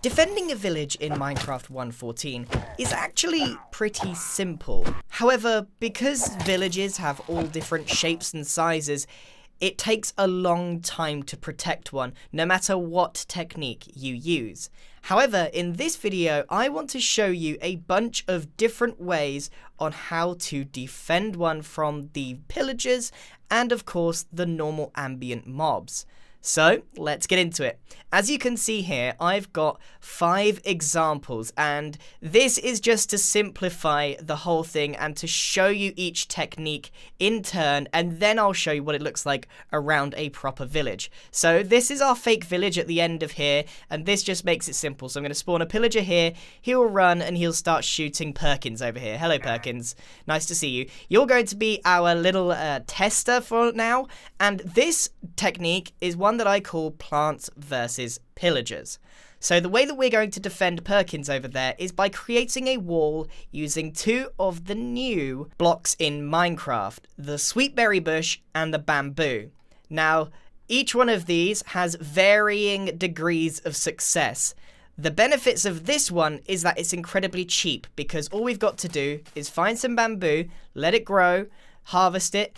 Defending a village in Minecraft 1.14 is actually pretty simple. However, because villages have all different shapes and sizes, it takes a long time to protect one, no matter what technique you use. However, in this video, I want to show you a bunch of different ways on how to defend one from the pillagers and, of course, the normal ambient mobs. So, let's get into it. As you can see here, I've got 5 examples, and this is just to simplify the whole thing and to show you each technique in turn, and then I'll show you what it looks like around a proper village. So this is our fake village at the end of here, and this just makes it simple. So I'm going to spawn a pillager here, he'll run, and he'll start shooting Perkins over here. Hello, Perkins. Nice to see you. You're going to be our little tester for now, and this technique is one that I call plants versus pillagers. So the way that we're going to defend Perkins over there is by creating a wall using 2 of the new blocks in Minecraft, the sweetberry bush and the bamboo. Now, each one of these has varying degrees of success. The benefits of this one is that it's incredibly cheap because all we've got to do is find some bamboo, let it grow, harvest it,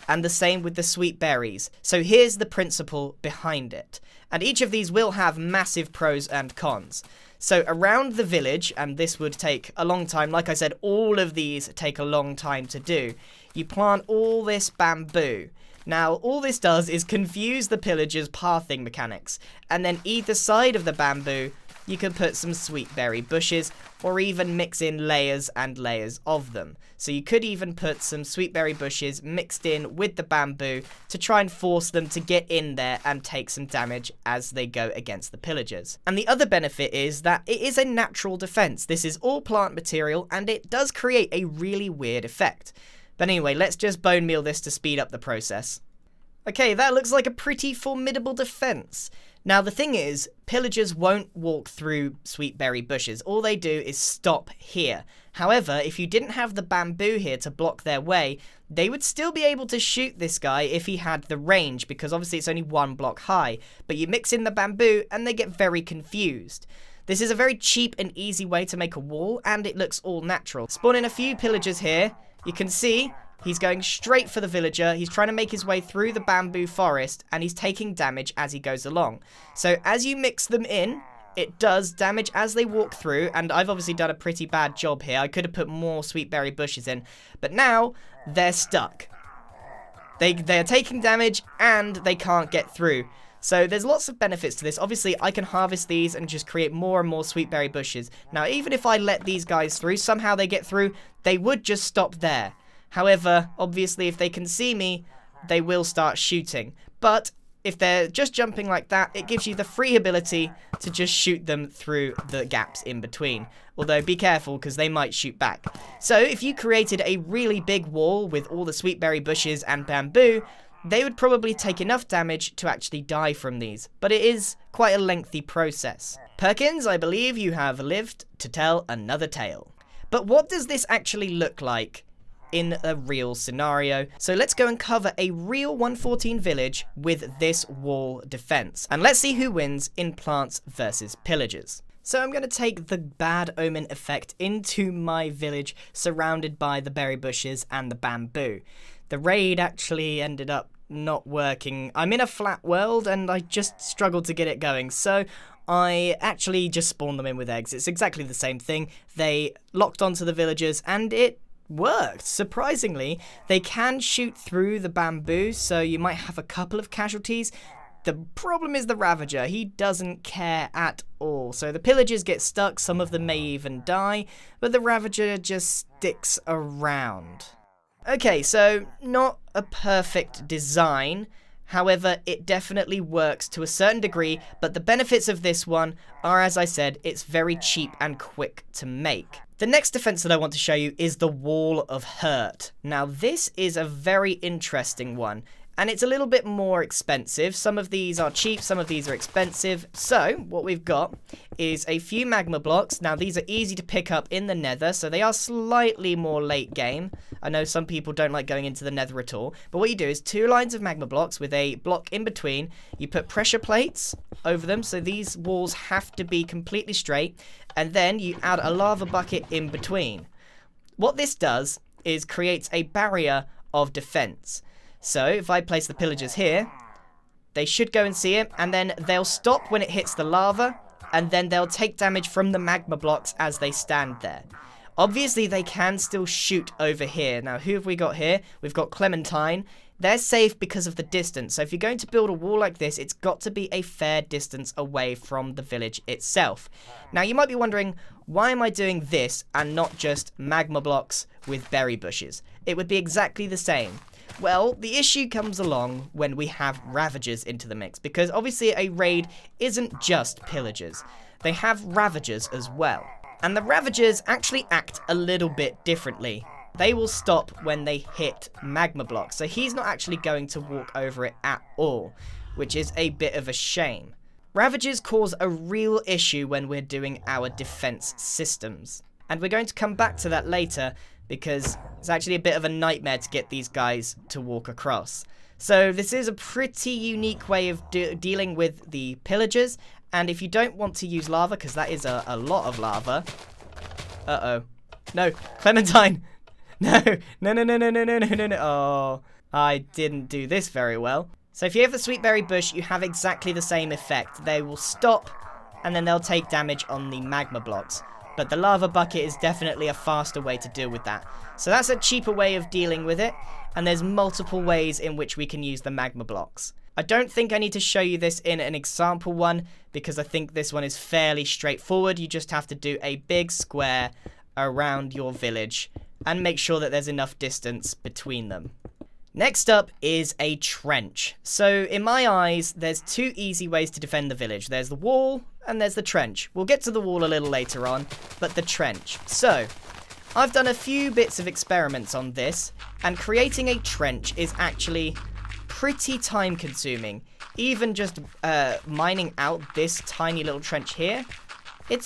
and the same with the sweet berries. So here's the principle behind it. And each of these will have massive pros and cons. So around the village, and this would take a long time, like I said, all of these take a long time to do. You plant all this bamboo. Now, all this does is confuse the pillagers' pathing mechanics. And then either side of the bamboo, you can put some sweet berry bushes, or even mix in layers and layers of them. So you could even put some sweet berry bushes mixed in with the bamboo to try and force them to get in there and take some damage as they go against the pillagers. And the other benefit is that it is a natural defense. This is all plant material and it does create a really weird effect. But anyway, let's just bone meal this to speed up the process. Okay, that looks like a pretty formidable defense. Now the thing is, pillagers won't walk through sweet berry bushes. All they do is stop here. However, if you didn't have the bamboo here to block their way, they would still be able to shoot this guy if he had the range, because obviously it's only 1 block high. But you mix in the bamboo and they get very confused. This is a very cheap and easy way to make a wall, and it looks all natural. Spawn in a few pillagers here. You can see he's going straight for the villager. He's trying to make his way through the bamboo forest, and he's taking damage as he goes along. So as you mix them in, it does damage as they walk through, and I've obviously done a pretty bad job here. I could have put more sweet berry bushes in, but now they're stuck. They're taking damage, and they can't get through. So there's lots of benefits to this. Obviously, I can harvest these and just create more and more sweet berry bushes. Now, even if I let these guys through, somehow they get through, they would just stop there. However, obviously, if they can see me, they will start shooting. But if they're just jumping like that, it gives you the free ability to just shoot them through the gaps in between. Although, be careful, because they might shoot back. So, if you created a really big wall with all the sweet berry bushes and bamboo, they would probably take enough damage to actually die from these. But it is quite a lengthy process. Perkins, I believe you have lived to tell another tale. But what does this actually look like in a real scenario? So let's go and cover a real 1.14 village with this wall defense. And let's see who wins in plants versus pillagers. So I'm going to take the bad omen effect into my village surrounded by the berry bushes and the bamboo. The raid actually ended up not working. I'm in a flat world and I just struggled to get it going. So I actually just spawned them in with eggs. It's exactly the same thing. They locked onto the villagers and it worked. Surprisingly, they can shoot through the bamboo, so you might have a couple of casualties. The problem is the Ravager. He doesn't care at all. So the pillagers get stuck, some of them may even die, but the Ravager just sticks around. Okay, so not a perfect design. However, it definitely works to a certain degree, but the benefits of this one are, as I said, it's very cheap and quick to make. The next defense that I want to show you is the Wall of Hurt. Now, this is a very interesting one, And it's a little bit more expensive. Some of these are cheap, some of these are expensive. So what we've got is a few magma blocks. Now these are easy to pick up in the nether, so they are slightly more late game. I know some people don't like going into the nether at all, but what you do is 2 lines of magma blocks with a block in between. You put pressure plates over them, so these walls have to be completely straight, and then you add a lava bucket in between. What this does is creates a barrier of defense. So if I place the pillagers here, they should go and see it, and then they'll stop when it hits the lava, and then they'll take damage from the magma blocks as they stand there. Obviously, they can still shoot over here. Now, who have we got here? We've got Clementine. They're safe because of the distance. So if you're going to build a wall like this, it's got to be a fair distance away from the village itself. Now, you might be wondering, why am I doing this and not just magma blocks with berry bushes? It would be exactly the same. Well, the issue comes along when we have Ravagers into the mix, because obviously a raid isn't just pillagers. They have Ravagers as well. And the Ravagers actually act a little bit differently. They will stop when they hit magma blocks, so he's not actually going to walk over it at all, which is a bit of a shame. Ravagers cause a real issue when we're doing our defense systems. And we're going to come back to that later, because it's actually a bit of a nightmare to get these guys to walk across. So this is a pretty unique way of dealing with the pillagers, and if you don't want to use lava, because that is a lot of lava... Uh-oh. No, Clementine! No, no, no, no, no, no, no, no, no, oh, I didn't do this very well. So if you have a sweet berry bush, you have exactly the same effect. They will stop, and then they'll take damage on the magma blocks. But the lava bucket is definitely a faster way to deal with that. So that's a cheaper way of dealing with it, and there's multiple ways in which we can use the magma blocks. I don't think I need to show you this in an example one, because I think this one is fairly straightforward. You just have to do a big square around your village, and make sure that there's enough distance between them. Next up is a trench. So in my eyes, there's 2 easy ways to defend the village. There's the wall and there's the trench. We'll get to the wall a little later on, but the trench. So I've done a few bits of experiments on this, and creating a trench is actually pretty time consuming. Even just mining out this tiny little trench here, it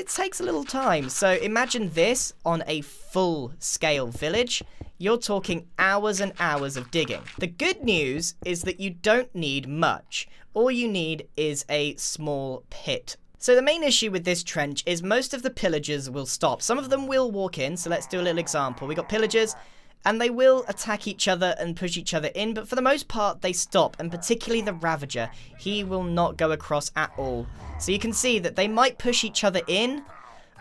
takes a little time. So imagine this on a full-scale village. You're talking hours and hours of digging. The good news is that you don't need much. All you need is a small pit. So the main issue with this trench is most of the pillagers will stop. Some of them will walk in, so let's do a little example. We got pillagers, and they will attack each other and push each other in, but for the most part they stop, and particularly the Ravager. He will not go across at all. So you can see that they might push each other in,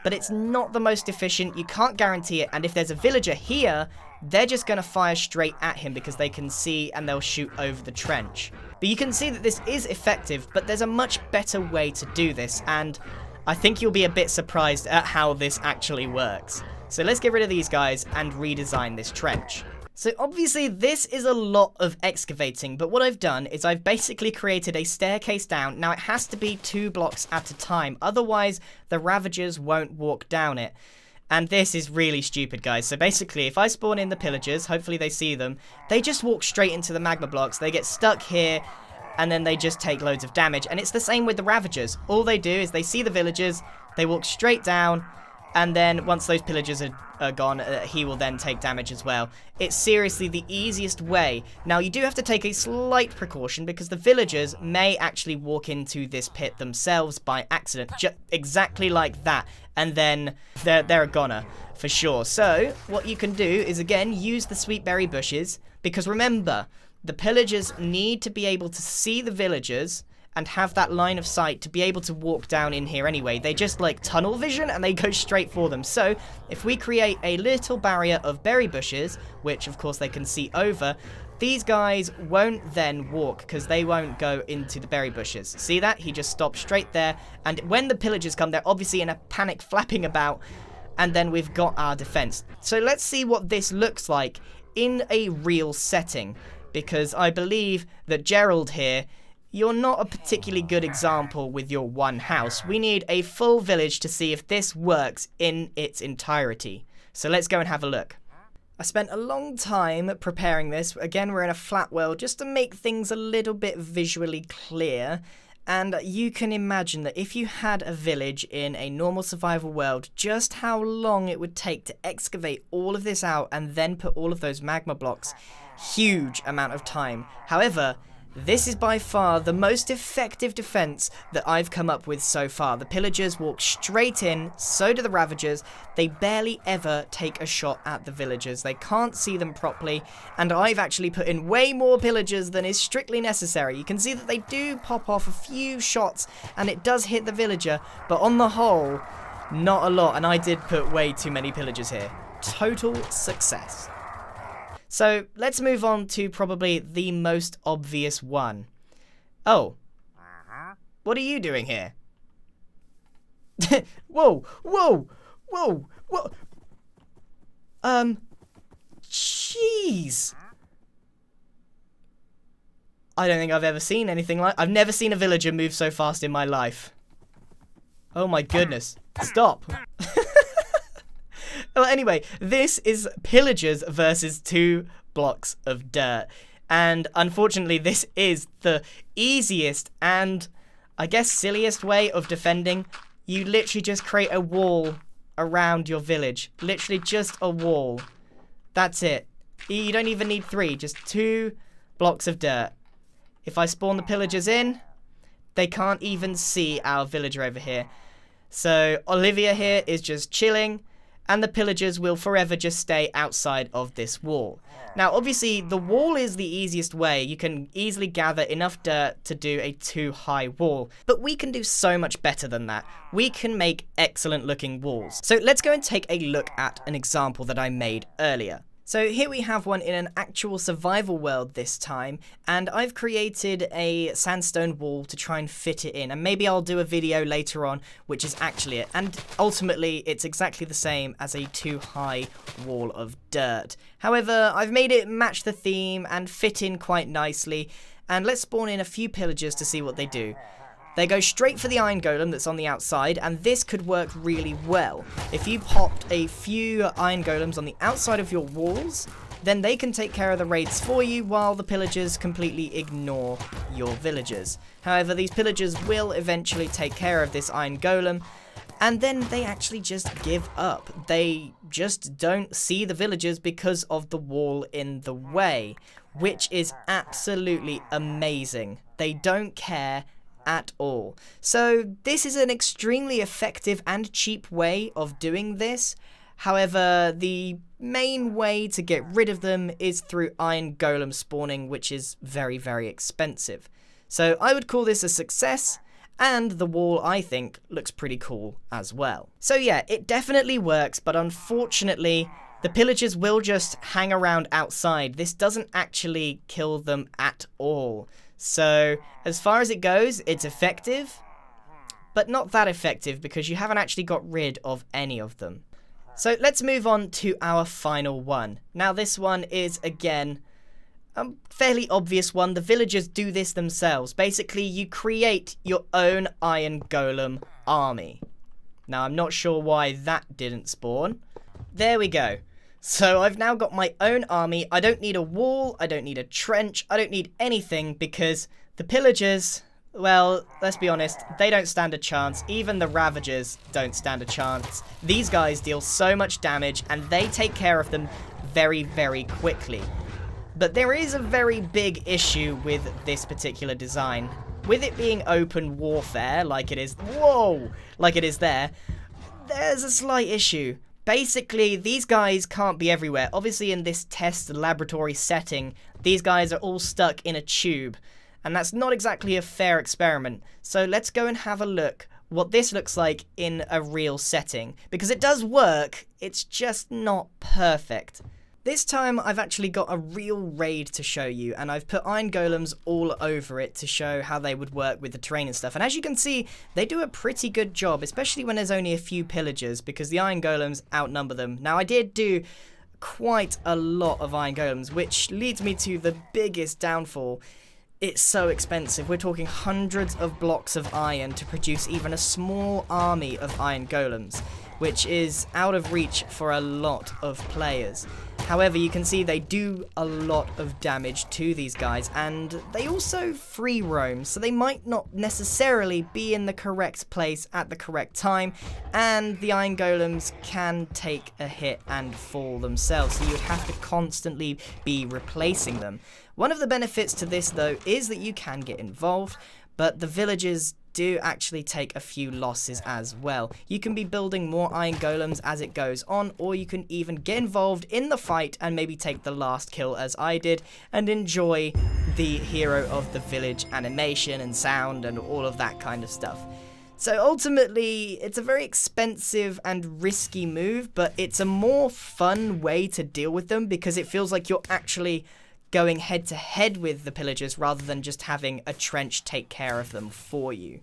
but it's not the most efficient. You can't guarantee it, and if there's a villager here, they're just going to fire straight at him because they can see and they'll shoot over the trench. But you can see that this is effective, but there's a much better way to do this, and I think you'll be a bit surprised at how this actually works. So let's get rid of these guys and redesign this trench. So obviously this is a lot of excavating, but what I've done is I've basically created a staircase down. Now it has to be 2 blocks at a time, otherwise the Ravagers won't walk down it. And this is really stupid, guys. So basically, if I spawn in the pillagers, hopefully they see them, they just walk straight into the magma blocks, they get stuck here, and then they just take loads of damage. And it's the same with the Ravagers. All they do is they see the villagers, they walk straight down, and then once those pillagers are gone, he will then take damage as well. It's seriously the easiest way. Now, you do have to take a slight precaution because the villagers may actually walk into this pit themselves by accident, exactly like that. And then they're a goner, for sure. So, what you can do is, again, use the sweet berry bushes, because remember, the pillagers need to be able to see the villagers and have that line of sight to be able to walk down in here anyway. They just like tunnel vision and they go straight for them. So if we create a little barrier of berry bushes, which of course they can see over, these guys won't then walk because they won't go into the berry bushes. See that? He just stopped straight there. And when the pillagers come, they're obviously in a panic flapping about, and then we've got our defense. So let's see what this looks like in a real setting, because I believe that Gerald here, you're not a particularly good example with your one house. We need a full village to see if this works in its entirety. So let's go and have a look. I spent a long time preparing this. Again, we're in a flat world just to make things a little bit visually clear. And you can imagine that if you had a village in a normal survival world, just how long it would take to excavate all of this out and then put all of those magma blocks. Huge amount of time. However, this is by far the most effective defense that I've come up with so far. The pillagers walk straight in, so do the ravagers. They barely ever take a shot at the villagers. They can't see them properly, and I've actually put in way more pillagers than is strictly necessary. You can see that they do pop off a few shots, and it does hit the villager, but on the whole, not a lot, and I did put way too many pillagers here. Total success. So let's move on to probably the most obvious one. Oh, what are you doing here? Whoa, whoa, whoa, whoa. Jeez. I don't think I've ever seen anything like... I've never seen a villager move so fast in my life. Oh my goodness. Stop. Well, anyway, this is pillagers versus 2 blocks of dirt. And unfortunately, this is the easiest and, I guess, silliest way of defending. You literally just create a wall around your village. Literally just a wall. That's it. You don't even need 3, just 2 blocks of dirt. If I spawn the pillagers in, they can't even see our villager over here. So Olivia here is just chilling, and the pillagers will forever just stay outside of this wall. Now, obviously, the wall is the easiest way. You can easily gather enough dirt to do a 2-high wall, but we can do so much better than that. We can make excellent looking walls. So let's go and take a look at an example that I made earlier. So here we have one in an actual survival world this time, and I've created a sandstone wall to try and fit it in, and maybe I'll do a video later on which is actually it, and ultimately it's exactly the same as a 2-high wall of dirt. However, I've made it match the theme and fit in quite nicely, and let's spawn in a few pillagers to see what they do. They go straight for the iron golem that's on the outside, and this could work really well. If you popped a few iron golems on the outside of your walls, then they can take care of the raids for you while the pillagers completely ignore your villagers. However, these pillagers will eventually take care of this iron golem, and then they actually just give up. They just don't see the villagers because of the wall in the way, which is absolutely amazing. They don't care at all. So this is an extremely effective and cheap way of doing this. However, the main way to get rid of them is through iron golem spawning, which is very, very expensive. So I would call this a success, and the wall, I think, looks pretty cool as well. So yeah, it definitely works, but unfortunately, the pillagers will just hang around outside. This doesn't actually kill them at all. So, as far as it goes, it's effective, but not that effective because you haven't actually got rid of any of them. So, let's move on to our final one. Now, this one is, again, a fairly obvious one. The villagers do this themselves. Basically, you create your own iron golem army. Now, I'm not sure why that didn't spawn. There we go. So I've now got my own army. I don't need a wall, I don't need a trench, I don't need anything because the pillagers, well, let's be honest, they don't stand a chance. Even the ravagers don't stand a chance. These guys deal so much damage and they take care of them very, very quickly. But there is a very big issue with this particular design. With it being open warfare, like it is, like it is there, there's a slight issue. Basically, these guys can't be everywhere. Obviously, in this test laboratory setting, these guys are all stuck in a tube. And that's not exactly a fair experiment. So let's go and have a look what this looks like in a real setting. Because it does work, it's just not perfect. This time, I've actually got a real raid to show you, and I've put iron golems all over it to show how they would work with the terrain and stuff. And as you can see, they do a pretty good job, especially when there's only a few pillagers, because the iron golems outnumber them. Now, I did do quite a lot of iron golems, which leads me to the biggest downfall. It's so expensive. We're talking hundreds of blocks of iron to produce even a small army of iron golems, which is out of reach for a lot of players. However, you can see they do a lot of damage to these guys, and they also free roam, so they might not necessarily be in the correct place at the correct time, and the iron golems can take a hit and fall themselves, so you'd have to constantly be replacing them. One of the benefits to this, though, is that you can get involved, but the villagers do actually take a few losses as well. You can be building more iron golems as it goes on, or you can even get involved in the fight and maybe take the last kill as I did and enjoy the hero of the village animation and sound and all of that kind of stuff. So ultimately, it's a very expensive and risky move, but it's a more fun way to deal with them because it feels like you're actually going head to head with the pillagers rather than just having a trench take care of them for you.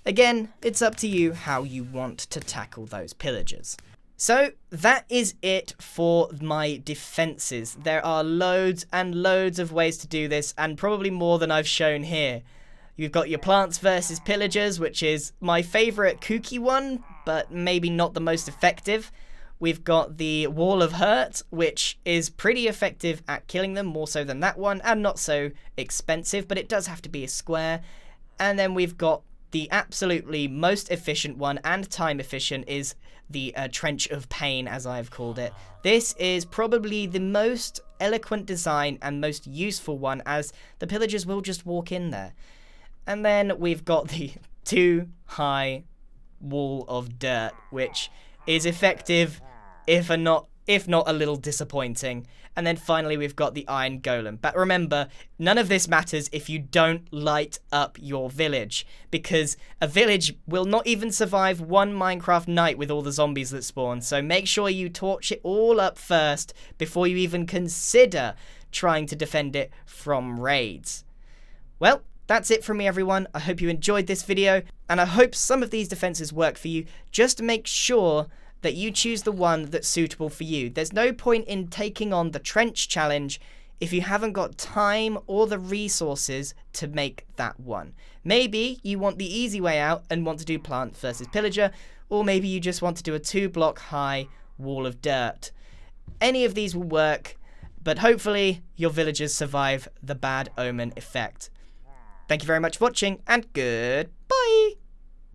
Again, it's up to you how you want to tackle those pillagers. So that is it for my defenses. There are loads and loads of ways to do this, and probably more than I've shown here. You've got your plants versus pillagers, which is my favorite kooky one, but maybe not the most effective. We've got the Wall of Hurt, which is pretty effective at killing them, more so than that one, and not so expensive, but it does have to be a square. And then we've got the absolutely most efficient one, and time efficient, is the Trench of Pain, as I've called it. This is probably the most eloquent design and most useful one, as the pillagers will just walk in there. And then we've got the Too High Wall of Dirt, which is effective, if not a little disappointing. And then finally we've got the Iron Golem. But remember, none of this matters if you don't light up your village, because a village will not even survive one Minecraft night with all the zombies that spawn. So make sure you torch it all up first before you even consider trying to defend it from raids. Well, that's it from me, everyone. I hope you enjoyed this video, and I hope some of these defenses work for you. Just make sure that you choose the one that's suitable for you. There's no point in taking on the trench challenge if you haven't got time or the resources to make that one. Maybe you want the easy way out and want to do plant versus pillager, or maybe you just want to do a 2-block high wall of dirt. Any of these will work, but hopefully your villagers survive the bad omen effect. Thank you very much for watching, and goodbye!